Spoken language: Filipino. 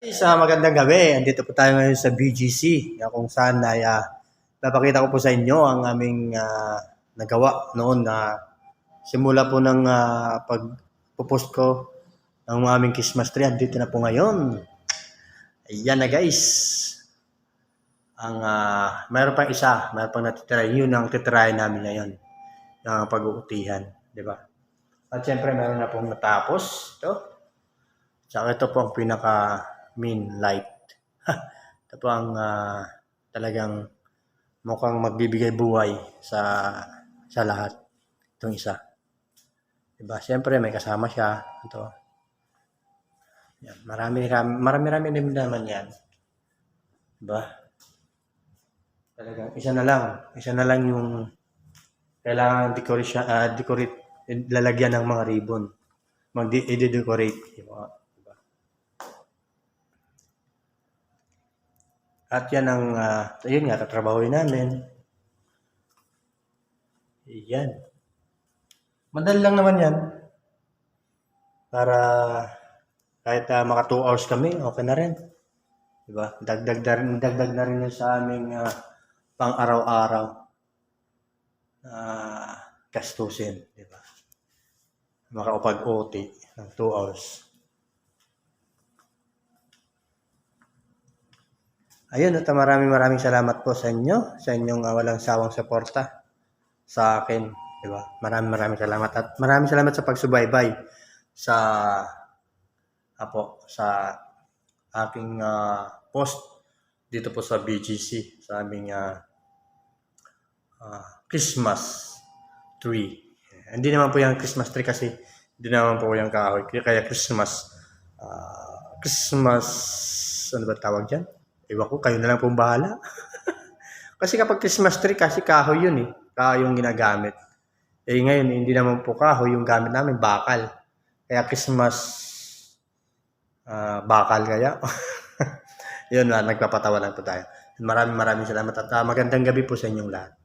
Magandang gabi. Andito po tayo ngayon sa BGC kung saan ay napakita ko po sa inyo ang aming nagawa noon na simula po ng pagpo-post ko ng aming Christmas tree. Andito na po ngayon. Ayan na guys. Mayroon pang isa, mayroon pang natitira. Yun ang titirahin namin ngayon. Yung pag-uutihan, di ba? At syempre mayroon na pong natapos. Ito po ang pinaka main light. Ito po ang talagang mukhang magbibigay buhay sa lahat. Itong isa. Diba? Siyempre may kasama siya. Ito. Yan. Marami din naman yan. Diba? Talagang isa na lang yung kailangan decorate, lalagyan ng mga ribbon. I-decorate. Diba? At yan ang, yun nga, tatrabahoin namin. Yan. Madali lang naman yan. Para kahit maka 2 hours kami, okay na rin. Diba? Dagdag na rin yun sa aming pang araw-araw gastusin. Diba? Makaupag-OT ng 2 hours. Ayun, at maraming salamat po sa inyo, sa inyong walang sawang suporta sa akin, di ba? Maraming salamat at maraming salamat sa pagsubaybay sa aking post dito po sa BGC, sa aming Christmas tree. Hindi naman po yung Christmas tree kasi hindi naman po yung kahoy, kaya Christmas ano ba tawag dyan? Iwan ko, kayo na lang pong bahala. Kasi kapag Christmas tree, kasi kahoy yun eh. Kahoy yung ginagamit. Ngayon, hindi naman po kahoy yung gamit namin, bakal. Kaya Christmas bakal kaya. Yun, nagpapatawa lang po tayo. Maraming salamat at magandang gabi po sa inyong lahat.